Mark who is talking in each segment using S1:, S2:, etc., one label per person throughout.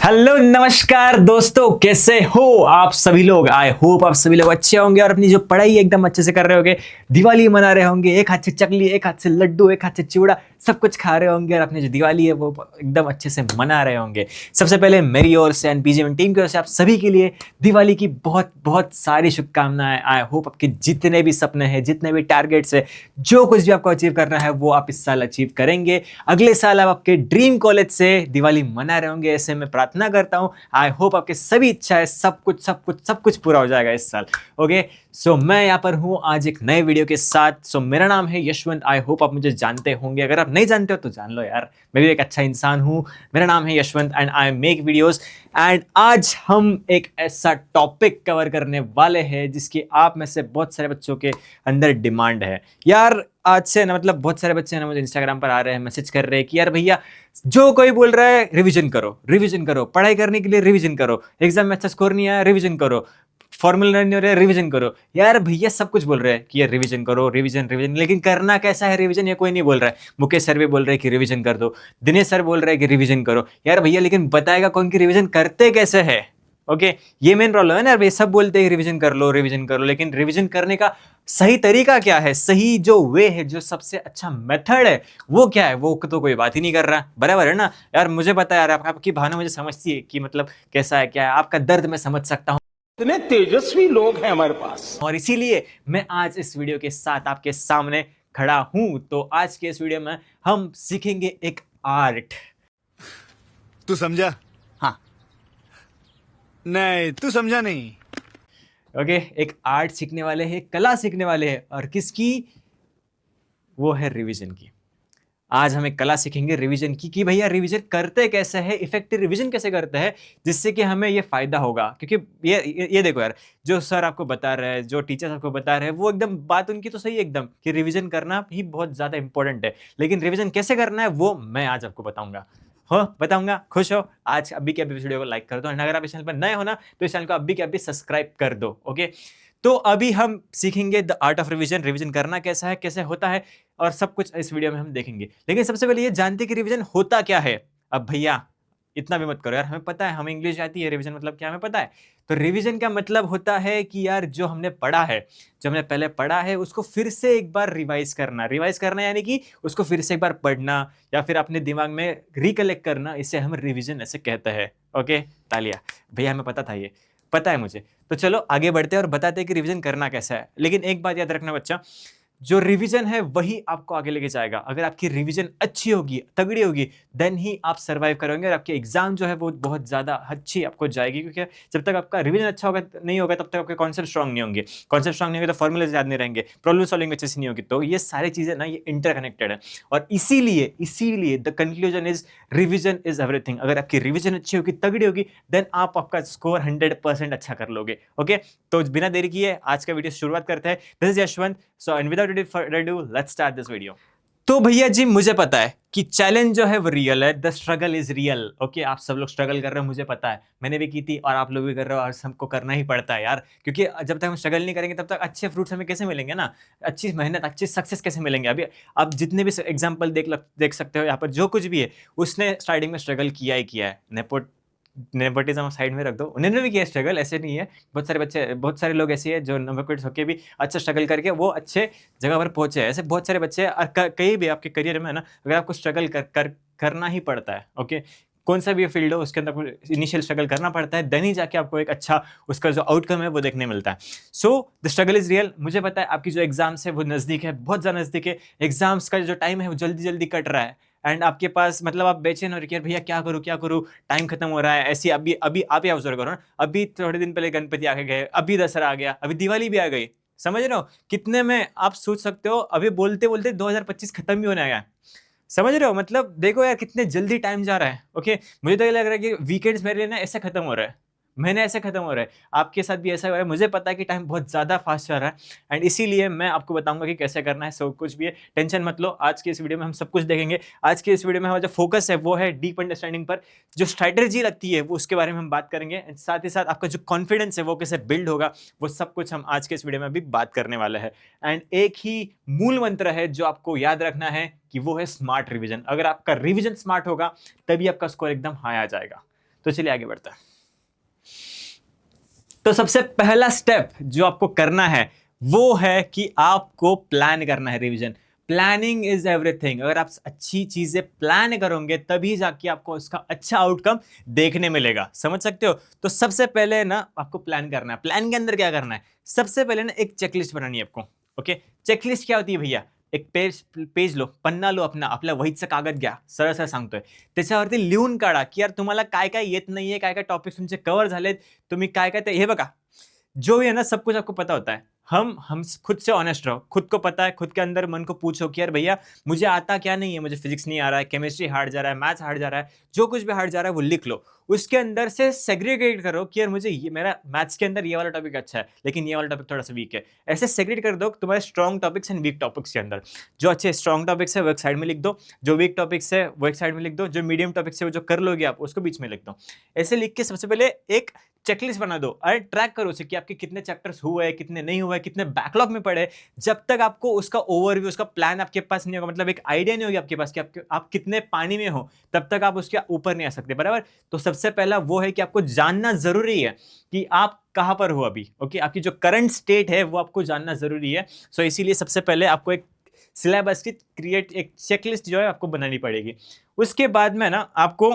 S1: Hello नमस्कार दोस्तों, कैसे हो आप सभी लोग। आई होप आप सभी लोग अच्छे होंगे और अपनी जो पढ़ाई है एकदम अच्छे से कर रहे होंगे। दिवाली मना रहे होंगे, एक हाथ से चकली, एक हाथ से लड्डू, एक हाथ से चिवड़ा, सब कुछ खा रहे होंगे और अपनी जो दिवाली है वो एकदम अच्छे से मना रहे होंगे। सबसे पहले मेरी ओर से एंड पीजीएम टीम की ओर से आप सभी के लिए दिवाली की बहुत बहुत सारी शुभकामनाएं। आई होप आपके जितने भी सपने हैं, जितने भी टारगेट्स है, जो कुछ भी आपको अचीव करना है वो आप इस साल अचीव करेंगे। अगले साल आप आपके ड्रीम कॉलेज से दिवाली मना रहे होंगे, ऐसे मैं प्रार्थना करता हूं। आई होप आपके सभी इच्छाएं सब कुछ पूरा हो जाएगा इस साल। ओके, सो मैं यहाँ पर हूँ आज एक नए वीडियो के साथ। सो मेरा नाम है यशवंत। आई होप आप मुझे जानते होंगे, अगर आप नहीं जानते हो तो जान लो यार, मैं भी एक अच्छा इंसान हूँ। मेरा नाम है Yashwant and I make videos. And आज हम एक ऐसा टॉपिक कवर करने वाले हैं जिसकी आप में से बहुत सारे बच्चों के अंदर डिमांड है यार। आज से ना मतलब बहुत सारे बच्चे ना मुझे इंस्टाग्राम पर आ रहे हैं, मैसेज कर रहे हैं कि यार भैया, जो कोई बोल रहा है रिवीजन करो, रिवीजन करो, पढ़ाई करने के लिए रिवीजन करो, एग्जाम में अच्छा स्कोर नहीं आया रिवीजन करो, फॉर्मूला नहीं हो रहा है रिवीजन करो। यार भैया सब कुछ बोल रहे हैं कि यार रिवीजन करो, रिवीजन रिवीजन, लेकिन करना कैसा है रिवीजन ये कोई नहीं बोल रहा है। मुकेश सर भी बोल रहे हैं कि रिवीजन कर दो, दिनेश सर बोल रहे हैं कि रिवीजन करो। यार भैया लेकिन बताएगा कौन कि रिवीजन करते कैसे है। ओके, ये मेन प्रॉब्लम है ना यार। सब बोलते हैं रिवीजन कर लो, रिवीजन कर लो, लेकिन रिवीजन करने का सही तरीका क्या है, सही जो वे है, जो सबसे अच्छा मेथड है वो क्या है, वो तो कोई बात ही नहीं कर रहा। बराबर है ना यार। मुझे पता है यार, आपकी भावना मुझे समझती है कि मतलब कैसा है, क्या है आपका दर्द, मैं समझ सकता हूँ।
S2: इतने तेजस्वी लोग हैं हमारे पास
S1: और इसीलिए मैं आज इस वीडियो के साथ आपके सामने खड़ा हूं। तो आज के इस वीडियो में हम सीखेंगे एक आर्ट।
S3: तू समझा?
S1: हाँ,
S3: नहीं, तू समझा नहीं।
S1: ओके, एक आर्ट सीखने वाले हैं, कला सीखने वाले हैं, और किसकी? वो है रिवीजन की। आज हम एक कला सीखेंगे रिवीजन की, कि भैया रिवीजन करते कैसे है, इफेक्टिव रिवीजन कैसे करते हैं जिससे कि हमें ये फायदा होगा। क्योंकि ये देखो यार, जो सर आपको बता रहे हैं, जो टीचर्स आपको बता रहे हैं, वो एकदम बात उनकी तो सही है एकदम, कि रिवीजन करना ही बहुत ज्यादा इंपॉर्टेंट है। लेकिन रिवीजन कैसे करना है वो मैं आज आपको बताऊंगा। हो बताऊंगा, खुश हो? आज अभी के अभी वीडियो को लाइक कर दो, अगर आप इस चैनल पर नए हो ना तो इस चैनल को अभी के अभी सब्सक्राइब कर दो। ओके, तो अभी हम सीखेंगे the art of revision, revision करना कैसा है, कैसे होता है, और सब कुछ इस वीडियो में हम देखेंगे। लेकिन सबसे पहले ये जानते कि रिवीजन होता क्या है। अब भैया इतना भी मत करो यार, हमें पता है, हमें इंग्लिश आती है, रिवीजन मतलब क्या हमें पता है। तो रिवीजन का मतलब होता है कि यार जो हमने पढ़ा है, जो हमने पहले पढ़ा है उसको फिर से एक बार रिवाइज करना। रिवाइज करना यानी कि उसको फिर से एक बार पढ़ना या फिर अपने दिमाग में रिकलेक्ट करना, इसे हम रिवीजन ऐसे कहते हैं। ओके, तालिया भैया, हमें पता था, ये पता है मुझे। तो चलो आगे बढ़ते हैं और बताते हैं कि रिवीजन करना कैसा है। लेकिन एक बात याद रखना बच्चा, जो रिवीजन है वही आपको आगे लेके जाएगा। अगर आपकी रिवीजन अच्छी होगी, तगड़ी होगी, देन ही आप सर्वाइव करोगे और आपके एग्जाम जो है वो बहुत ज्यादा अच्छी आपको जाएगी। क्योंकि जब तक आपका रिवीजन अच्छा होगा नहीं होगा तब तक आपके कॉन्सेप्ट स्ट्रांग नहीं होंगे। कॉन्सेप्ट स्ट्रांग नहीं होंगे तो फॉर्मूले याद नहीं रहेंगे, प्रॉब्लम सॉल्विंग अच्छे से नहीं होगी। तो ये सारी चीजें ना, ये इंटरकनेक्टेड है। और इसीलिए इसीलिए the conclusion is revision is everything. अगर आपकी रिवीजन अच्छी होगी, तगड़ी होगी, देन आप आपका स्कोर 100% अच्छा कर लोगे। ओके, तो बिना देरी किए आज का वीडियो शुरुआत करते हैं। This is Yashwant. So and without further ado, let's start this video. तो भैया जी, मुझे पता है कि चैलेंज जो है वो रियल है, the struggle is real. Okay, आप सब लोग स्ट्रगल कर रहे हो, मुझे पता है, मैंने भी की थी और आप लोग भी कर रहे हो, और सबको करना ही पड़ता है यार। क्योंकि जब तक हम स्ट्रगल नहीं करेंगे तब तक अच्छे फ्रूट्स हमें कैसे मिलेंगे ना, अच्छी मेहनत, अच्छी सक्सेस कैसे मिलेंगे। अभी आप जितने भी एग्जाम्पल देख सकते हो यहाँ पर, जो कुछ भी है उसने स्टार्टिंग में स्ट्रगल किया ही किया है। नेपोटिज्म साइड में रख दो, उन्होंने भी किया स्ट्रगल, ऐसे नहीं है। बहुत सारे बच्चे, बहुत सारे लोग ऐसे हैं जो नेपोटिस्ट होकर भी अच्छा स्ट्रगल करके वो अच्छे जगह पर पहुंचे हैं। ऐसे बहुत सारे बच्चे हैं। और कहीं भी आपके करियर में ना, अगर आपको स्ट्रगल करना ही पड़ता है। ओके, कौन सा भी फील्ड हो उसके अंदर इनिशियल स्ट्रगल करना पड़ता है, देन ही जाके आपको एक अच्छा उसका जो आउटकम है वो देखने मिलता है। So the struggle is real. मुझे पता है आपकी जो एग्जाम्स है वो नजदीक है, बहुत ज्यादा नजदीक है। एग्जाम्स का जो टाइम है वो जल्दी जल्दी कट रहा है। एंड आपके पास मतलब आप बेचैन हो रहे हैं, भैया क्या करूं क्या करूं, टाइम खत्म हो रहा है। ऐसी अभी अभी आप ही ऑब्जर्व करो ना, अभी थोड़े दिन पहले गणपति आके गए, अभी दशहरा आ गया, अभी दिवाली भी आ गई। समझ रहे हो कितने में आप सोच सकते हो, अभी बोलते बोलते 2025 खत्म भी होने आया। समझ रहे हो, मतलब देखो यार कितने जल्दी टाइम जा रहा है। ओके, मुझे तो ये लग रहा है कि वीकेंड्स मेरे लिए ना ऐसे खत्म हो रहा है, महीने ऐसे खत्म हो रहे हैं। आपके साथ भी ऐसा हो रहा है, मुझे पता है कि टाइम बहुत ज्यादा फास्ट चल रहा है। एंड इसीलिए मैं आपको बताऊंगा कि कैसे करना है, सब कुछ भी है। टेंशन मत लो, आज की इस वीडियो में हम सब कुछ देखेंगे। आज की इस वीडियो में हमारा जो फोकस है वो है डीप अंडरस्टैंडिंग पर। जो स्ट्रैटेजी लगती है वो उसके बारे में हम बात करेंगे। साथ ही साथ आपका जो कॉन्फिडेंस है वो कैसे बिल्ड होगा, वो सब कुछ हम आज के इस वीडियो में अभी बात करने वाले हैं। एंड एक ही मूल मंत्र है जो आपको याद रखना है, कि वो है स्मार्ट रिवीजन। अगर आपका रिवीजन स्मार्ट होगा तभी आपका स्कोर एकदम हाई आ जाएगा। तो चलिए आगे बढ़ते हैं। तो सबसे पहला स्टेप जो आपको करना है वो है कि आपको प्लान करना है रिवीजन। Planning is everything. अगर आप अच्छी चीजें प्लान करोगे तभी जाके आपको उसका अच्छा आउटकम देखने मिलेगा, समझ सकते हो। तो सबसे पहले ना आपको प्लान करना है। प्लान के अंदर क्या करना है, सबसे पहले ना एक चेकलिस्ट बनानी है आपको। ओके, चेकलिस्ट क्या होती है भैया, एक पेज लो, पन्ना लो अपना, आपला वहीचं कागद घ्या, सरळ सरळ सांगतोय, त्याच्यावरती लिहून काढा की यार तुम्हाला काय काय येत नाहीये, काय काय टॉपिक्स तुमचे कव्हर झालेत, तुम्ही काय काय हे बघा। जो भी है ना सब कुछ आपको पता होता है। हम खुद से ऑनेस्ट रहो, खुद को पता है, खुद के अंदर मन को पूछो कि यार भैया मुझे आता क्या नहीं है, मुझे फिजिक्स नहीं आ रहा है, केमिस्ट्री हार्ड जा रहा है, मैथ्स हार्ड जा रहा है, जो कुछ भी हार्ड जा रहा है वो लिख लो। उसके अंदर से सेग्रीगेट करो कि यार मुझे ये मेरा मैथ्स के अंदर ये वाला टॉपिक अच्छा है लेकिन ये वाला टॉपिक थोड़ा सा वीक है। ऐसे सेग्रीगेट कर दो तुम्हारे strong topics and weak topics के अंदर। जो अच्छे स्ट्रॉन्ग टॉपिक्स है वो एक साइड में लिख दो, जो वीक टॉपिक्स है वो एक साइड में लिख दो, जो मीडियम टॉपिक्स है वो जो कर लोगे आप उसको बीच में लिख दो। ऐसे लिख के सबसे पहले एक चेकलिस्ट बना दो और ट्रैक करो उसे कि आपके कितने चैप्टर्स हुए, कितने नहीं हुए, कितने बैकलॉग में पड़े। जब तक आपको उसका ओवरव्यू, उसका प्लान आपके पास नहीं होगा, मतलब एक आइडिया नहीं होगी आपके पास कि आप कितने पानी में हो, तब तक आप उसके ऊपर नहीं आ सकते, बराबर। तो सबसे पहला वो है कि आपको जानना जरूरी है कि आप कहां पर हो अभी। ओके, आपकी जो करंट स्टेट है वो आपको जानना जरूरी है। सो इसीलिए सबसे पहले आपको एक सिलेबस की एक चेकलिस्ट जो है आपको बनानी पड़ेगी। उसके बाद में ना आपको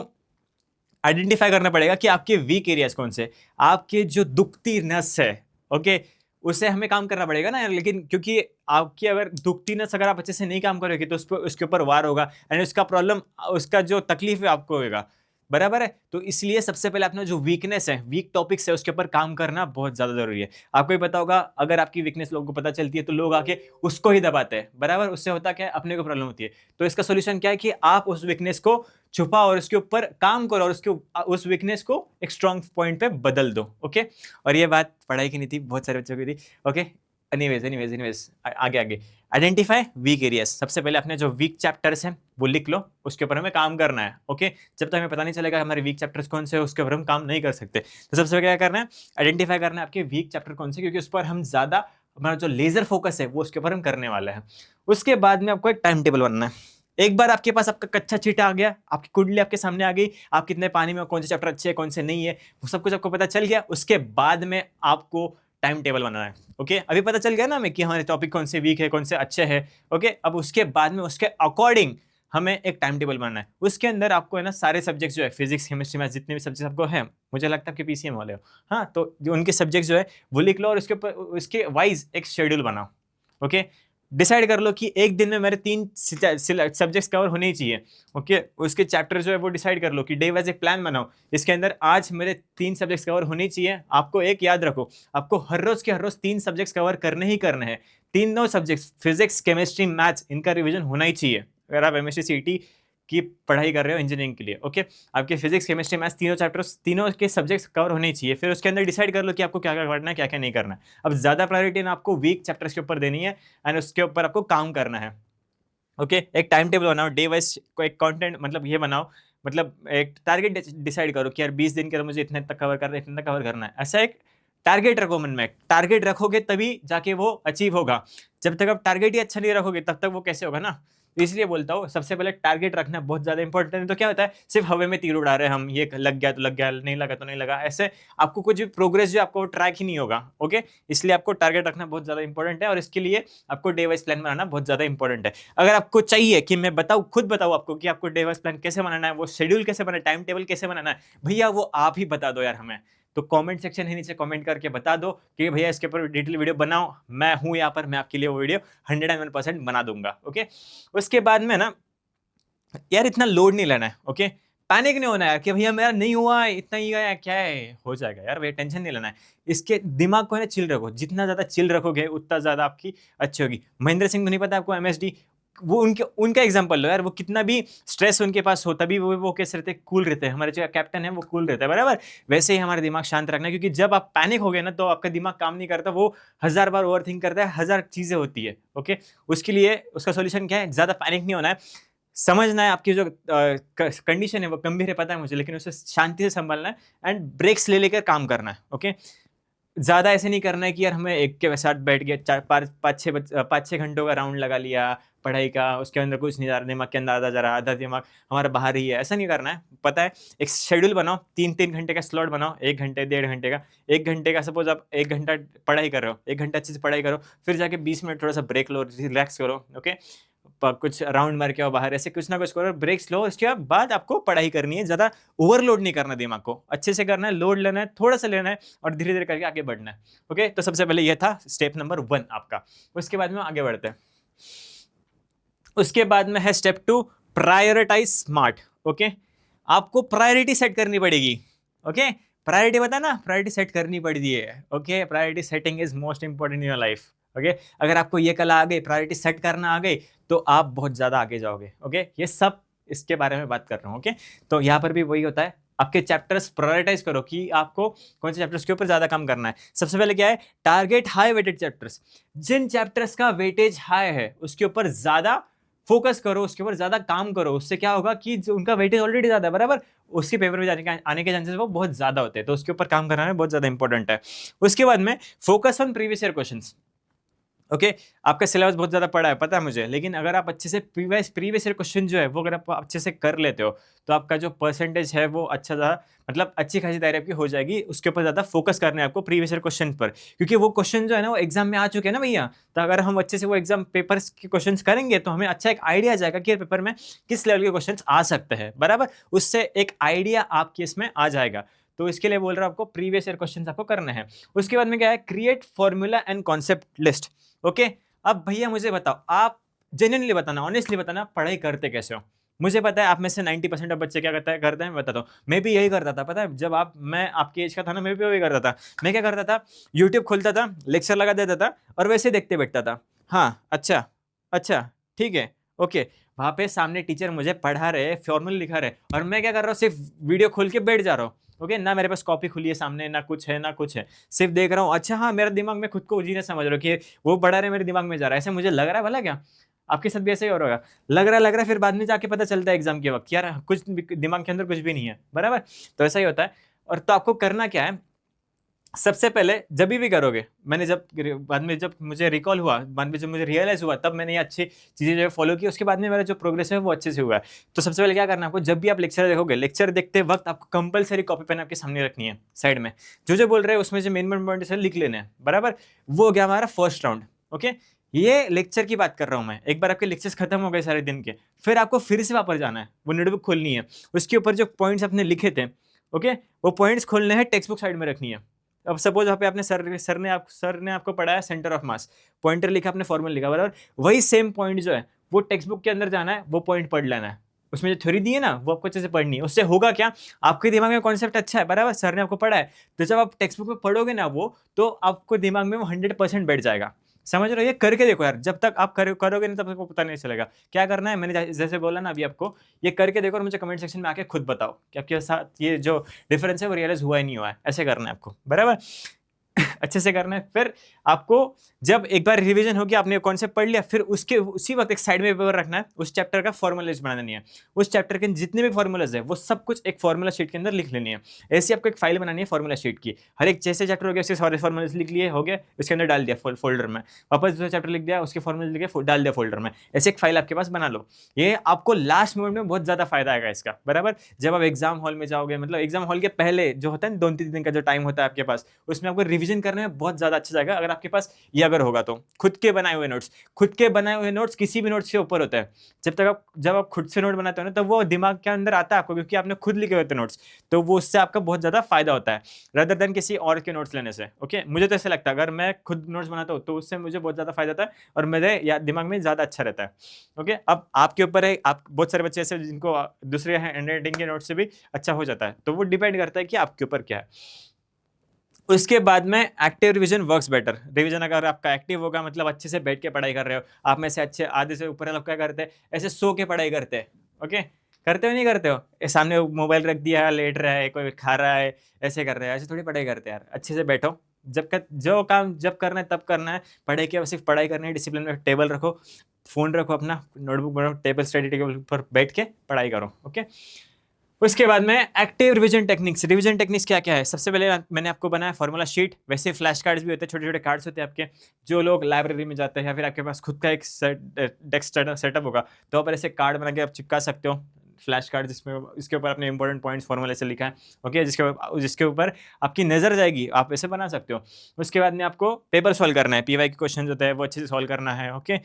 S1: आइडेंटिफाई करना पड़ेगा कि आपके वीक एरियाज कौन से, आपके जो दुखती नस है, ओके, उससे हमें काम करना पड़ेगा ना। लेकिन क्योंकि आपकी अगर दुखती नस अगर आप अच्छे से नहीं काम करोगे तो उसके ऊपर वार होगा एंड उसका प्रॉब्लम, उसका जो तकलीफ है आपको होगा, बराबर है। तो इसलिए सबसे पहले अपना जो वीकनेस है, वीक टॉपिक्स है, उसके ऊपर काम करना बहुत ज्यादा जरूरी है। आपको ही पता होगा अगर आपकी वीकनेस लोगों को पता चलती है तो लोग आके उसको ही दबाते हैं, बराबर। उससे होता क्या है, अपने को प्रॉब्लम होती है। तो इसका सोल्यूशन क्या है कि आप उस वीकनेस को छुपाओ और उसके ऊपर काम करो और उस वीकनेस को एक स्ट्रॉन्ग पॉइंट पे बदल दो। ओके, और ये बात पढ़ाई की नहीं थी, बहुत सारे बच्चों की थी। ओके, एनीवेज आगे आइडेंटिफाई वीक एरियाज। सबसे पहले अपने जो वीक चैप्टर्स हैं वो लिख लो, उसके ऊपर हमें काम करना है। ओके, जब तक हमें पता नहीं चलेगा हमारे वीक चैप्टर्स कौन से हैं उसके ऊपर हम काम नहीं कर सकते। तो सबसे पहले क्या करना है, आइडेंटिफाई करना है आपके वीक चैप्टर कौन से, क्योंकि उस पर हम ज्यादा, हमारा जो लेजर फोकस है वो उसके ऊपर हम करने वाले हैं। उसके बाद में आपको एक टाइम टेबल बनना है। एक बार आपके पास आपका कच्चा चीटा आ गया, आपकी कुंडली आपके सामने आ गई, आप कितने पानी में, कौन से चैप्टर अच्छे हैं कौन से नहीं है, वो सब कुछ आपको पता चल गया। उसके बाद में आपको टाइम टेबल बनाना है। ओके, अभी पता चल गया ना हमें कि हमारे टॉपिक कौन से वीक है कौन से अच्छे हैं। ओके, अब उसके बाद में उसके अकॉर्डिंग हमें एक टाइम टेबल बनाना है। उसके अंदर आपको है ना सारे सब्जेक्ट्स जो है, फिजिक्स केमिस्ट्री मैथ्स, जितने भी सब्जेक्ट्स आपको है, मुझे लगता है आपके पीसीएम वाले हो, हाँ, तो जो उनके सब्जेक्ट्स जो है वो लिख लो और उसके ऊपर उसके वाइज एक शेड्यूल बनाओ। ओके, डिसाइड कर लो कि एक दिन में मेरे 3 सब्जेक्ट्स कवर होने ही चाहिए। ओके, उसके चैप्टर जो है वो डिसाइड कर लो कि डे वाइज एक प्लान बनाओ, इसके अंदर आज मेरे 3 सब्जेक्ट्स कवर होने चाहिए। आपको एक याद रखो, आपको हर रोज के हर रोज 3 सब्जेक्ट्स कवर करने ही करने हैं। तीनों सब्जेक्ट्स फिजिक्स केमिस्ट्री मैथ्स, इनका रिविजन होना ही चाहिए अगर आप एमएससी सीईटी की पढ़ाई कर रहे हो इंजीनियरिंग के लिए। ओके, आपके फिजिक्स केमिस्ट्री मैथ्स तीनों चैप्टर्स, तीनों के सब्जेक्ट्स कवर होने चाहिए। फिर उसके अंदर डिसाइड कर लो कि आपको क्या क्या करना है, क्या क्या नहीं करना है। अब ज्यादा प्रायोरिटी ना आपको वीक चैप्टर्स के ऊपर देनी है एंड उसके ऊपर आपको काम करना है। ओके, एक टाइम टेबल बनाओ, डे वाइज को एक कंटेंट, मतलब ये बनाओ, मतलब एक टारगेट डिसाइड करो कि यार 20 दिन के अंदर मुझे इतने तक कवर करना है, इतने तक कवर करना है। ऐसा एक टारगेट रखो मन में। टारगेट रखोगे तभी जाके वो अचीव होगा। जब तक आप टारगेट ही अच्छा नहीं रखोगे तब तक वो कैसे होगा ना। तो इसलिए बोलता हूँ सबसे पहले टारगेट रखना बहुत ज्यादा इंपॉर्टेंट है। तो क्या होता है, सिर्फ हवा में तीर उड़ा रहे हैं हम, ये लग गया तो लग गया, नहीं लगा तो नहीं लगा, ऐसे आपको कुछ भी प्रोग्रेस जो आपको ट्रैक ही नहीं होगा। ओके, इसलिए आपको टारगेट रखना बहुत ज्यादा इंपॉर्टेंट है और इसके लिए आपको डे वाइज प्लान बनाना बहुत ज्यादा इंपॉर्टेंट है। अगर आपको चाहिए कि मैं बताऊँ, खुद बताऊँ आपको कि आपको डे वाइज प्लान कैसे बनाना है, वो शेड्यूल कैसे बनाना है, टाइम टेबल कैसे बनाना है, भैया वो आप ही बता दो यार हमें। तो कमेंट सेक्शन है नीचे कमेंट करके बता दो कि भैया इसके ऊपर डिटेल वीडियो बनाओ, मैं हूं यहाँ पर, मैं आपके लिए वो वीडियो 101% बना दूंगा। ओके, उसके बाद में ना यार इतना लोड नहीं लेना है। ओके, पैनिक नहीं होना है कि भैया मेरा नहीं हुआ, इतना ही गया, क्या है, हो जाएगा यार, भैया टेंशन नहीं लेना है। इसके दिमाग को है ना चिल रखो, जितना ज्यादा चिल रखोगे उतना ज्यादा आपकी अच्छी होगी। महेंद्र सिंह धोनी पता है आपको, एमएसडी, वो उनका एग्जांपल लो यार, वो कितना भी स्ट्रेस उनके पास हो तभी वो कैसे रहते, कूल रहते हैं। हमारे जो कैप्टन है वो कूल रहता है, बराबर। वैसे ही हमारा दिमाग शांत रखना है, क्योंकि जब आप पैनिक हो गए ना तो आपका दिमाग काम नहीं करता, वो 1000 बार ओवरथिंक करता है, 1000 चीजें होती है। ओके, उसके लिए उसका सोल्यूशन क्या है, ज्यादा पैनिक नहीं होना है, समझना है आपकी जो कंडीशन है वो गंभीर है, पता है मुझे, लेकिन उसे शांति से संभालना है एंड ब्रेक्स ले लेकर काम करना है। ओके, ज़्यादा ऐसे नहीं करना है कि यार हमें एक के साथ बैठ गए 5-6 घंटों का राउंड लगा लिया पढ़ाई का, उसके अंदर कुछ नहीं जा रहा, दिमाग के अंदर आधा जा रहा, आधा दिमाग हमारा बाहर ही है, ऐसा नहीं करना है। पता है, एक शेड्यूल बनाओ, 3-3 घंटे का स्लॉट बनाओ, 1 घंटे 1.5 घंटे का। 1 घंटे का सपोज आप 1 घंटा पढ़ाई कर रहे हो, 1 घंटा अच्छे से पढ़ाई करो, फिर जाके 20 मिनट थोड़ा सा ब्रेक लो, रिलैक्स करो, ओके, कुछ राउंड मार के आओ बाहर, ऐसे कुछ ना कुछ करो, ब्रेक्स लो, उसके बाद आपको पढ़ाई करनी है। ज़्यादा ओवरलोड नहीं करना दिमाग को, अच्छे से करना है, लोड लेना है, थोड़ा सा लेना है और धीरे धीरे करके आगे बढ़ना है। ओके, तो सबसे पहले ये था स्टेप नंबर 1 आपका। उसके बाद में आगे बढ़ते हैं। उसके बाद में है स्टेप 2, प्रायोरिटाइज स्मार्ट। ओके, आपको प्रायोरिटी सेट करनी पड़ेगी। ओके, प्रायोरिटी पता ना, प्रायोरिटी सेट करनी पड़ती है। Okay, priority setting is most important in your life. Okay, अगर आपको ये कला आ गई, प्रायोरिटी सेट करना आ गई, तो आप बहुत ज़्यादा आगे जाओगे। ओके, ये सब इसके बारे में बात कर रहा हूँ। ओके, तो यहाँ पर भी वही होता है, आपके चैप्टर्स प्रायोरिटाइज करो कि आपको कौन से चैप्टर्स के ऊपर ज़्यादा काम करना है। सबसे पहले क्या है, टारगेट हाई वेटेड चैप्टर्स। जिन चैप्टर्स का वेटेज हाई है उसके ऊपर ज़्यादा फोकस करो, उसके ऊपर ज़्यादा काम करो। उससे क्या होगा कि जो उनका वेटेज ऑलरेडी ज़्यादा है, बराबर, उसके पेपर में आने के चांसेस वो बहुत ज़्यादा होते हैं, तो उसके ऊपर काम करना बहुत ज़्यादा इंपॉर्टेंट है। उसके बाद में focus on previous year questions. Okay, आपका सिलेबस बहुत ज़्यादा पड़ा है, पता है मुझे, लेकिन अगर आप अच्छे से प्रीवियस ईयर क्वेश्चन जो है वो अगर आप अच्छे से कर लेते हो, तो आपका जो परसेंटेज है वो अच्छा ज़्यादा, मतलब अच्छी खासी तैयारी आपकी हो जाएगी। उसके ऊपर ज़्यादा फोकस करना है आपको प्रीवियस ईयर क्वेश्चन पर, क्योंकि वो क्वेश्चन जो है ना वो एग्जाम में आ चुके हैं ना भैया। तो अगर हम अच्छे से वो एग्जाम पेपर्स के क्वेश्चन करेंगे तो हमें अच्छा एक आइडिया आ जाएगा कि पेपर में किस लेवल के क्वेश्चन आ सकते हैं, बराबर। उससे एक आइडिया आपके इसमें आ जाएगा। तो इसके लिए बोल रहा हूँ आपको प्रीवियस ईयर क्वेश्चन आपको करने हैं। उसके बाद में क्या है, create formula and concept list. Okay, अब भैया मुझे बताओ, आप जेन्युइनली बताना, ऑनेस्टली बताना, पढ़ाई करते कैसे हो। मुझे पता है आप में से 90% ऑफ बच्चे क्या करते हैं, मैं बताता हूँ। मैं भी यही करता था, पता है, जब मैं आपकी एज का था ना, मैं भी वही करता था। मैं क्या करता था, यूट्यूब खोलता था, लेक्चर लगा देता था और वैसे देखते बैठता था। हाँ, अच्छा अच्छा, ठीक है, ओके। वहाँ पे सामने टीचर मुझे पढ़ा रहे, फॉर्मूला लिखा रहे, और मैं क्या कर रहा हूँ, सिर्फ वीडियो खोल के बैठ जा रहा हूँ। ओके, ना मेरे पास कॉपी खुली है सामने, ना कुछ है ना कुछ है, सिर्फ देख रहा हूँ। अच्छा हाँ, मेरा दिमाग में खुद को उजीने समझ रहा हूँ कि वो पढ़ा रहे, मेरे दिमाग में जा रहा है, ऐसे मुझे लग रहा है। भला क्या आपके साथ भी ऐसे ही हो रहा होगा, लग रहा है, फिर बाद में जाके पता चलता है एग्जाम के वक्त, यार कुछ दिमाग के अंदर कुछ भी नहीं है, बराबर। तो ऐसा ही होता है। और तो आपको करना क्या है, सबसे पहले जब भी करोगे, मैंने जब बाद में जब मुझे रिकॉल हुआ, बाद में जब मुझे रियलाइज हुआ, तब मैंने ये अच्छी चीज़ें जो फॉलो की, उसके बाद में मेरा जो प्रोग्रेस है वो अच्छे से हुआ है। तो सबसे पहले क्या करना है आपको, जब भी आप लेक्चर देखोगे, लेक्चर देखते वक्त आपको कंपलसरी कॉपी पेन आपके सामने रखनी है, साइड में जो बोल रहे हैं उसमें जो मेन पॉइंट है लिख लेने हैं, बराबर। वो हो गया हमारा फर्स्ट राउंड। ओके, ये लेक्चर की बात कर रहा हूँ मैं। एक बार आपके लेक्चर्स खत्म हो गए सारे दिन के, फिर आपको फिर से वापस जाना है, वो नोटबुक खोलनी है, उसके ऊपर जो पॉइंट्स आपने लिखे थे, ओके, वो पॉइंट्स खोलने हैं, टेक्स्ट बुक साइड में रखनी है। अब सपोज वहाँ पे आपने सर ने आपको पढ़ाया सेंटर ऑफ मास, पॉइंटर लिखा, आपने फॉर्मूला लिखा, बराबर। वही सेम पॉइंट जो है वो टेक्स्ट बुक के अंदर जाना है, वो पॉइंट पढ़ लेना है। उसमें जो थ्योरी दी है ना वो आपको अच्छे से पढ़नी है। उससे होगा क्या, आपके दिमाग में कॉन्सेप्ट अच्छा है, बराबर, सर ने आपको पढ़ा है, तो जब आप टेक्स्ट बुक में पढ़ोगे ना वो, तो आपको दिमाग में वो 100% बैठ जाएगा। समझ रहे हो, ये करके देखो यार, जब तक आप करोगे नहीं तब तक पता नहीं चलेगा क्या करना है। मैंने जैसे बोला ना अभी आपको, ये करके देखो और मुझे कमेंट सेक्शन में आके खुद बताओ कि आपके साथ ये जो डिफरेंस है वो रियलाइज हुआ ही नहीं हुआ है। ऐसे करना है आपको, बराबर। अच्छे से करना है। फिर आपको जब एक बार रिवीजन हो गया, आपने कॉन्सेप्ट पढ़ लिया, फिर उसके उसी वक्त एक साइड में पेपर रखना है, उस चैप्टर का फॉर्मूला लिस्ट बनानी है। उस चैप्टर के जितने भी फॉर्मूलाज है वो सब कुछ एक फॉर्मूला शीट के अंदर लिख लेनी है। ऐसी आपको एक फाइल बनानी है फॉर्मूला शीट की, हर एक जैसे चैप्टर हो गया उसके सारे फॉर्मूलाज लिख लिए, हो गया, उसके अंदर डाल दिया फोल्डर में, वापस दूसरा चैप्टर लिख दिया, उसके फॉर्मूला लिख डाल दिया फोल्डर में। ऐसे एक फाइल आपके पास बना लो। ये आपको लास्ट मोमेंट में बहुत ज़्यादा फायदा आएगा इसका, बराबर। जब आप एग्जाम हॉल में जाओगे, मतलब एग्जाम हॉल के पहले जो होता है ना 2-3 दिन का जो टाइम होता है आपके पास, उसमें आपको रिवीजन करने में बहुत ज़्यादा अच्छा जाएगा अगर आपके पास ये अगर होगा तो। खुद के बनाए हुए नोट्स किसी भी नोट्स से ऊपर होता है। जब आप खुद से नोट बनाते हो ना, तब वो दिमाग के अंदर आता है आपको, क्योंकि आपने खुद लिखे होते नोट्स, तो वो उससे आपका बहुत ज़्यादा फायदा होता है रदर देन किसी और के नोट्स लेने से। ओके, मुझे तो ऐसा लगता है अगर मैं खुद नोट्स बनाता हूँ तो उससे मुझे बहुत ज़्यादा फायदा होता है और मेरे दिमाग में ज़्यादा अच्छा रहता है। ओके, अब आपके ऊपर है, आप बहुत सारे बच्चे ऐसे जिनको दूसरे हैंडराइटिंग के नोट्स से भी अच्छा हो जाता है, तो वो डिपेंड करता है कि आपके ऊपर क्या है। उसके बाद में active revision works better. Revision अगर आपका एक्टिव होगा, मतलब अच्छे से बैठ के पढ़ाई कर रहे हो, आप में से अच्छे आधे से ऊपर लोग क्या करते हैं, ऐसे सो के पढ़ाई करते हैं। ओके, करते हो नहीं करते हो, सामने मोबाइल रख दिया, लेट रहा है, कोई खा रहा है, ऐसे कर रहे हैं, ऐसे थोड़ी पढ़ाई करते हैं यार। अच्छे से बैठो, जो काम जब करना है तब करना है। पढ़ाई के सिर्फ पढ़ाई करनी है, डिसिप्लिन में टेबल रखो, फोन रखो, अपना नोटबुक बनाओ, टेबल स्टडी टेबल पर बैठ के पढ़ाई करो। ओके, उसके बाद में active revision techniques. Revision techniques क्या क्या है? सबसे पहले मैंने आपको बनाया फॉर्मूला शीट। वैसे फ्लैश कार्ड्स भी होते हैं, छोटे छोटे कार्ड्स होते हैं आपके। जो लोग लाइब्रेरी में जाते हैं या फिर आपके पास खुद का एक डेस्क सेटअप होगा, तो आप ऐसे कार्ड बना के आप चिपका सकते हो फ्लैश कार्ड, जिसमें इसके ऊपर अपने इंपॉर्टेंट पॉइंट्स फॉर्मूले से लिखा है, ओके, जिसके ऊपर आपकी नज़र जाएगी, आप ऐसे बना सकते हो। उसके बाद में आपको पेपर सॉल्व करना है, पीवाई के क्वेश्चन होता है वो अच्छे से सॉल्व करना है, ओके।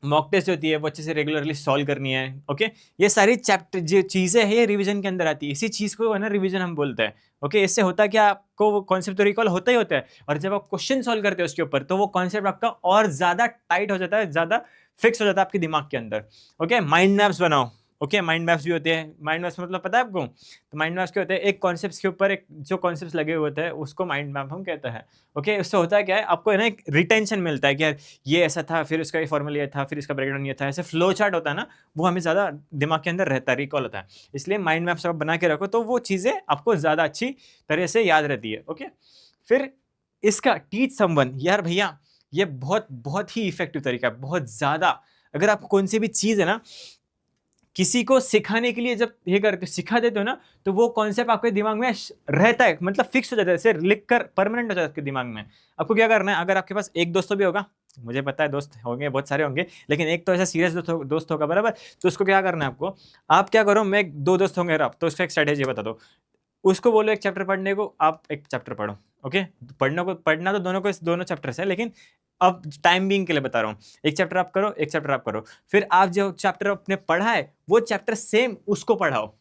S1: मॉक टेस्ट होती है वो अच्छे से रेगुलरली सॉल्व करनी है, ओके। ये सारी चैप्टर जो चीज़ें हैं ये रिवीजन के अंदर आती है। इसी चीज़ को है ना रिवीजन हम बोलते हैं, ओके। इससे होता क्या, आपको वो कॉन्सेप्ट तो रिकॉल होता ही होता है, और जब आप क्वेश्चन सॉल्व करते हो उसके ऊपर, तो वो कॉन्सेप्ट आपका और ज़्यादा टाइट हो जाता है, ज़्यादा फिक्स हो जाता है आपके दिमाग के अंदर, ओके। माइंड मैप्स बनाओ, ओके। माइंड मैप्स भी होते हैं। माइंड मैप्स मतलब पता है आपको? तो माइंड मैप्स क्या होते हैं? एक कॉन्सेप्ट के ऊपर एक जो कॉन्सेप्ट लगे हुए होते हैं उसको माइंड मैप हम कहते हैं, ओके। उससे होता है क्या है, आपको है ना एक रिटेंशन मिलता है कि यार ये ऐसा था, फिर उसका ये फॉर्मूला ये था, फिर इसका ब्रेकडाउन ये था। ऐसे फ्लो चार्ट होता है ना, वो हमें ज़्यादा दिमाग के अंदर रहता है, रिकॉल होता है। इसलिए माइंड मैप्स आप बना के रखो तो वो चीज़ें आपको ज़्यादा अच्छी तरह से याद रहती है, ओके। फिर इसका टीच समवन, यार भैया ये बहुत बहुत ही इफेक्टिव तरीका है, बहुत ज़्यादा। अगर आपको कौन सी भी चीज़ है ना किसी को सिखाने के लिए जब ये करते सिखा देते हो ना, तो वो कॉन्सेप्ट आपके दिमाग में रहता है, मतलब फिक्स हो जाता है, ऐसे लिख कर परमानेंट हो जाता है आपके दिमाग में। आपको क्या करना है, अगर आपके पास एक दोस्त भी होगा, मुझे पता है दोस्त होंगे बहुत सारे होंगे, लेकिन एक तो ऐसा सीरियस दोस्त होगा, बराबर। तो उसको क्या करना है आपको, आप क्या करो, मैं दो दोस्त होंगे आप, तो उसका एक स्ट्रेटेजी बता दो। उसको बोलो एक चैप्टर पढ़ने को, आप एक चैप्टर पढ़ो, ओके। पढ़ना तो दोनों चैप्टर्स है, लेकिन अब टाइम बीइंग के लिए बता रहा हूँ। एक चैप्टर आप करो, एक चैप्टर आप करो। फिर आप जो चैप्टर अपने पढ़ा है वो चैप्टर सेम उसको पढ़ाओ,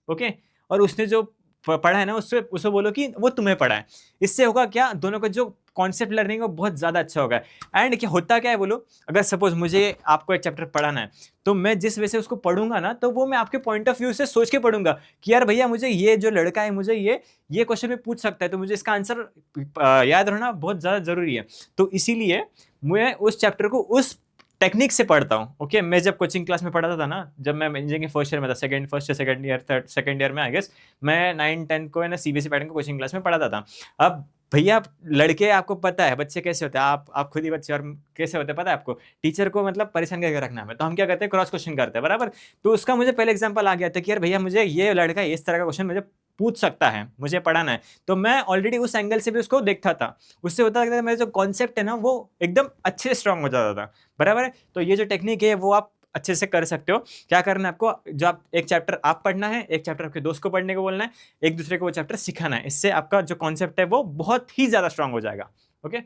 S1: ओके। और उसने जो पढ़ा है ना उससे उसे बोलो कि वो तुम्हें पढ़ा है। इससे होगा क्या, दोनों का जो कॉन्सेप्ट लर्निंग है वो बहुत ज़्यादा अच्छा होगा। एंड क्या होता क्या है बोलो, अगर सपोज मुझे आपको एक चैप्टर पढ़ाना है, तो मैं जिस वजह से उसको पढ़ूंगा ना, तो वो मैं आपके पॉइंट ऑफ व्यू से सोच के पढ़ूंगा कि यार भैया मुझे ये जो लड़का है मुझे ये क्वेश्चन में पूछ सकता है, तो मुझे इसका आंसर याद रहना बहुत ज़्यादा ज़रूरी है। तो इसीलिए मैं उस चैप्टर को उस टेक्निक से पढ़ता हूँ, ओके। मैं जब कोचिंग क्लास में पढ़ाता था ना, जब मैं इंजीनियरिंग फर्स्ट ईयर में था, second year third second year में आई गेस, मैं 9-10 को है ना सीबीएसई पैटर्न को कोचिंग क्लास में पढ़ाता था। अब भैया लड़के, आपको पता है बच्चे कैसे होते हैं, आप खुद ही बच्चे और कैसे होते हैं पता है आपको, टीचर को मतलब परेशान करके रखना है। तो हम क्या करते हैं, क्रॉस क्वेश्चन करते हैं, बराबर। तो उसका मुझे पहले एग्जांपल आ गया था कि यार भैया मुझे ये लड़का इस तरह का क्वेश्चन मुझे पूछ सकता है, मुझे पढ़ाना है। तो मैं ऑलरेडी उस एंगल से भी उसको देखता था। उससे होता था मेरा जो कॉन्सेप्ट है ना वो एकदम अच्छे से स्ट्रांग हो जाता था, बराबर है। तो ये जो टेक्निक है वो आप अच्छे से कर सकते हो। क्या करना है आपको, जो आप एक चैप्टर आप पढ़ना है, एक चैप्टर आपके दोस्त को पढ़ने को बोलना है, एक दूसरे को वो चैप्टर सिखाना है। इससे आपका जो कॉन्सेप्ट है वो बहुत ही ज्यादा स्ट्रांग हो जाएगा, ओके।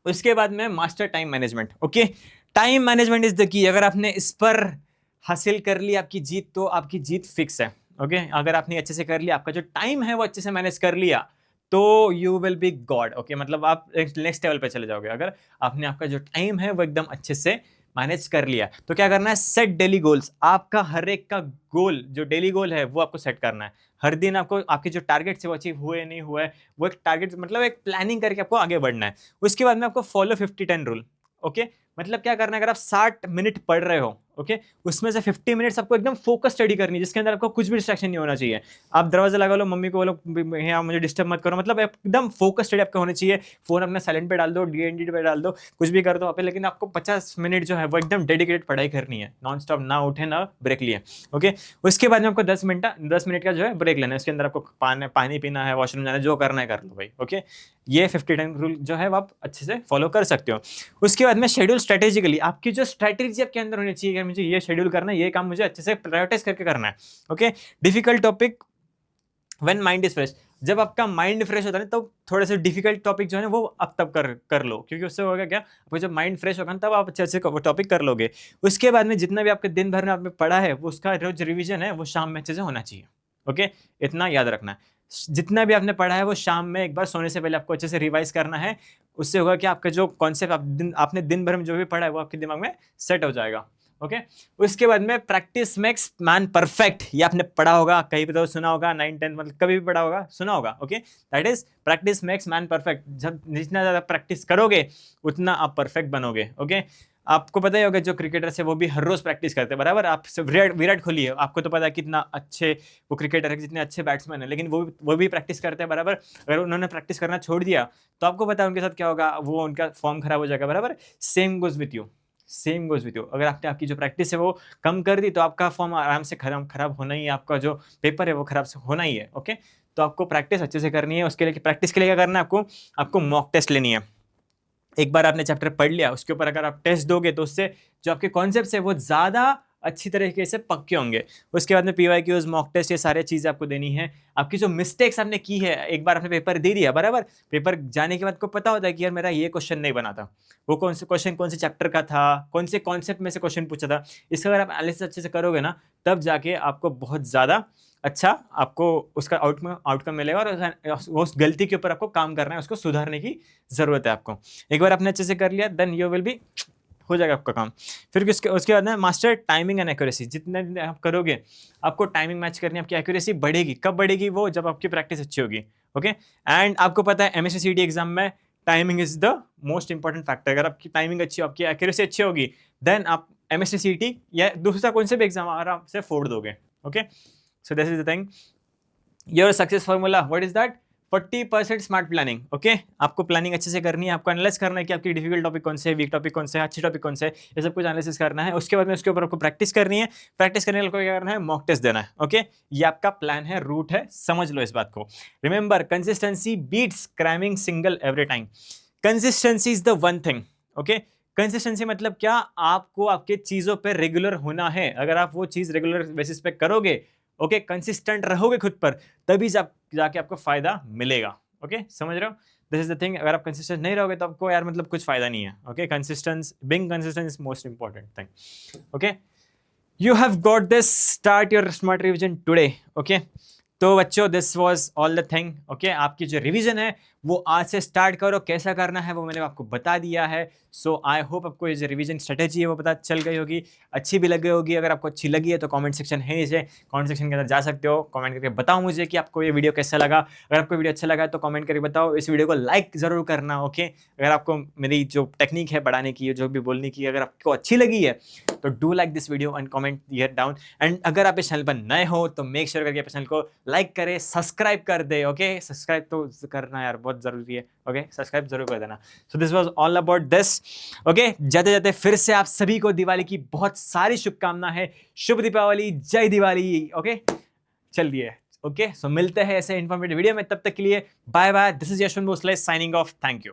S1: उसके बाद में master time management, okay. Time management is the key. अगर आपने इस पर हासिल कर ली आपकी जीत, तो आपकी जीत फिक्स है, ओके। अगर आपने अच्छे से कर लिया, आपका जो टाइम है वो अच्छे से मैनेज कर लिया, तो you will be God, okay. मतलब आप नेक्स्ट लेवल पे चले जाओगे। अगर आपने आपका जो टाइम है वो एकदम अच्छे से मैनेज कर लिया, तो क्या करना है, सेट डेली गोल्स। आपका हर एक का गोल, जो डेली गोल है वो आपको सेट करना है। हर दिन आपको आपके जो टारगेट है वो अचीव हुए नहीं हुए, वो एक टारगेट मतलब एक प्लानिंग करके आपको आगे बढ़ना है। उसके बाद में आपको फॉलो 50-10 रूल, ओके। मतलब क्या करना है, अगर आप 60 मिनट पढ़ रहे हो, ओके, उसमें से 50 मिनट्स आपको एकदम फोकस स्टडी करनी है, जिसके अंदर आपको कुछ भी डिस्ट्रैक्शन नहीं होना चाहिए। आप दरवाजा लगा लो, मम्मी को बोलो यहाँ मुझे डिस्टर्ब मत करो, मतलब एकदम फोकस स्टडी आपका होना चाहिए। फोन अपना साइलेंट पे डाल दो, डीएनडी पे डाल दो, कुछ भी कर दो वहाँ पे, लेकिन आपको 50 मिनट जो है वो एकदम डेडिकेटेड पढ़ाई करनी है, नॉन स्टॉप, ना उठे ना ब्रेक लिए, ओके। उसके बाद में आपको 10 मिनट का जो है ब्रेक लेना है। उसके अंदर आपको पानी पीना है, वॉशरूम जाना है, जो करना है कर लो भाई, ओके। ये 50-10 रूल जो है वो आप अच्छे से फॉलो कर सकते हो। उसके बाद में शेड्यूल स्ट्रेटेजिकली, आपकी जो स्ट्रेटेजी आपके अंदर होनी चाहिए कि मुझे ये शेड्यूल करना है, ये काम मुझे अच्छे से प्रायोरिटाइज करके करना है, okay. Difficult topic when mind is fresh. जब आपका माइंड फ्रेश होता है ना, तब थोड़े से डिफिकल्ट टॉपिक जो है ना वो अब तब कर लो, क्योंकि उससे होगा क्या, आपको जब माइंड फ्रेश होगा ना तब आप अच्छे अच्छे टॉपिक कर लोगे। उसके बाद में जितना भी आपके दिन भर में आपने पढ़ा है वो उसका रोज रिवीजन है वो शाम में अच्छे से होना चाहिए, ओके। इतना याद रखना है, जितना भी आपने पढ़ा है वो शाम में एक बार सोने से पहले आपको अच्छे से रिवाइज करना है। उससे होगा कि आपका जो कॉन्सेप्ट आपने दिन भर में जो भी पढ़ा है वो आपके दिमाग में सेट हो जाएगा, ओके। उसके बाद में प्रैक्टिस मेक्स मैन परफेक्ट। ये आपने पढ़ा होगा कहीं पे, तो सुना होगा, 9-10 मतलब कभी भी पढ़ा होगा, सुना होगा, okay. That is practice makes man perfect. जब जितना ज़्यादा प्रैक्टिस करोगे उतना आप परफेक्ट बनोगे, ओके। आपको पता ही होगा जो क्रिकेटर्स है वो भी हर रोज प्रैक्टिस करते हैं, बराबर। आप विराट कोहली है, आपको तो पता है कितना अच्छे वो क्रिकेटर है, जितने अच्छे बैट्समैन है, लेकिन वो भी प्रैक्टिस करते हैं, बराबर। अगर उन्होंने प्रैक्टिस करना छोड़ दिया तो आपको पता है उनके साथ क्या होगा, वो उनका फॉर्म खराब हो जाएगा, बराबर। Same goes with you, same goes with you. अगर आपने आपकी जो प्रैक्टिस है वो कम कर दी तो आपका फॉर्म आराम से खराब होना ही है, आपका जो पेपर है वो खराब से होना ही है। ओके, तो आपको प्रैक्टिस अच्छे से करनी है। उसके लिए प्रैक्टिस के लिए क्या करना है आपको मॉक टेस्ट लेनी है। एक बार आपने चैप्टर पढ़ लिया, उसके ऊपर अगर आप टेस्ट दोगे तो उससे जो आपके कॉन्सेप्ट्स है वो ज़्यादा अच्छी तरीके से पक्के होंगे। उसके बाद में PYQs, मॉक टेस्ट, ये सारी चीज़ें आपको देनी है। आपकी जो मिस्टेक्स आपने की है, एक बार आपने पेपर दे दिया बराबर, पेपर जाने के बाद को पता होता है कि यार मेरा ये क्वेश्चन नहीं बना था, वो कौन से क्वेश्चन कौन से चैप्टर का था, कौन से कॉन्सेप्ट में से क्वेश्चन पूछा था। इसका अगर आप एनालिसिस अच्छे से करोगे ना, तब जाके आपको बहुत ज़्यादा अच्छा आपको उसका आउटकम मिलेगा और उस गलती के ऊपर आपको काम करना है, उसको सुधारने की ज़रूरत है आपको। एक बार आपने अच्छे से कर लिया, देन यू विल बी, हो जाएगा आपका काम। फिर उसके बाद ना मास्टर टाइमिंग एंड एक्यूरेसी। जितने आप करोगे आपको टाइमिंग मैच करनी है, आपकी एक्यूरेसी बढ़ेगी। कब बढ़ेगी? वो जब आपकी प्रैक्टिस अच्छी होगी। ओके, एंड आपको पता है MSc CT एग्जाम में timing is the most important factor. अगर आपकी टाइमिंग अच्छी, आपकी एक्यूरेसी अच्छी होगी, देन आप MSc CT या दूसरा कौन से भी एग्जाम आराम से फोड़ दोगे। Okay, so this is the thing. Your success formula what is that? 40% smart planning. Okay, आपको प्लानिंग अच्छे से करनी है, आपको एनालाइज करना है कि आपकी डिफिकल्ट टॉपिक कौन से है, वीक टॉपिक कौन से है, अच्छे टॉपिक कौन से है, ये सब कुछ एनालिसिस करना है। उसके बाद में उसके ऊपर आपको प्रैक्टिस करनी है। प्रैक्टिस करने के लिए क्या करना है? मॉक टेस्ट देना है। ओके, ये आपका प्लान है, रूट है, समझ लो इस बात को। Remember, consistency beats cramming single every time. Consistency is the one thing. Okay, consistency मतलब क्या? आपको आपके चीजों पर रेगुलर होना है। अगर आप वो चीज रेगुलर बेसिस पे करोगे, ओके, कंसिस्टेंट रहोगे खुद पर, तभी जाके आपको फायदा मिलेगा। ओके, समझ रहे हो? This is the thing. अगर आप कंसिस्टेंट नहीं रहोगे तो आपको यार मतलब कुछ फायदा नहीं है। Okay, being consistent is most important thing. Okay, you have got this, start your smart revision today. Okay, तो बच्चों this was all the thing. Okay, आपकी जो रिवीजन है वो आज से स्टार्ट करो। कैसा करना है वो मैंने आपको बता दिया है। सो आई होप आपको ये जो रिवीजन स्ट्रेटेजी है वो पता चल गई होगी, अच्छी भी लग गई होगी। अगर आपको अच्छी लगी है तो कमेंट सेक्शन है नीचे, कमेंट सेक्शन के अंदर जा सकते हो, कमेंट करके बताओ मुझे कि आपको ये वीडियो कैसा लगा। अगर आपको वीडियो अच्छा लगा है तो कमेंट करके बताओ। इस वीडियो को लाइक जरूर करना। ओके, अगर आपको मेरी जो टेक्निक है पढ़ाने की, जो भी बोलने की, अगर आपको अच्छी लगी है तो do like this video and comment here down. And अगर आप इस चैनल पर नए हो तो मेक श्योर करके चैनल को लाइक करें, सब्सक्राइब कर दे। ओके, सब्सक्राइब तो करना यार बहुत जरूरी है। ओके, सब्सक्राइब जरूर कर देना। So this was all about this. Okay, जाते जाते फिर से आप सभी को दिवाली की बहुत सारी शुभकामना है। शुभ दीपावली, जय दिवाली। ओके, चलिए। ओके, सो मिलते हैं ऐसे इंफॉर्मेटिव वीडियो में। तब तक के लिए bye bye. This is Yashwant Bhosale signing off. Thank you.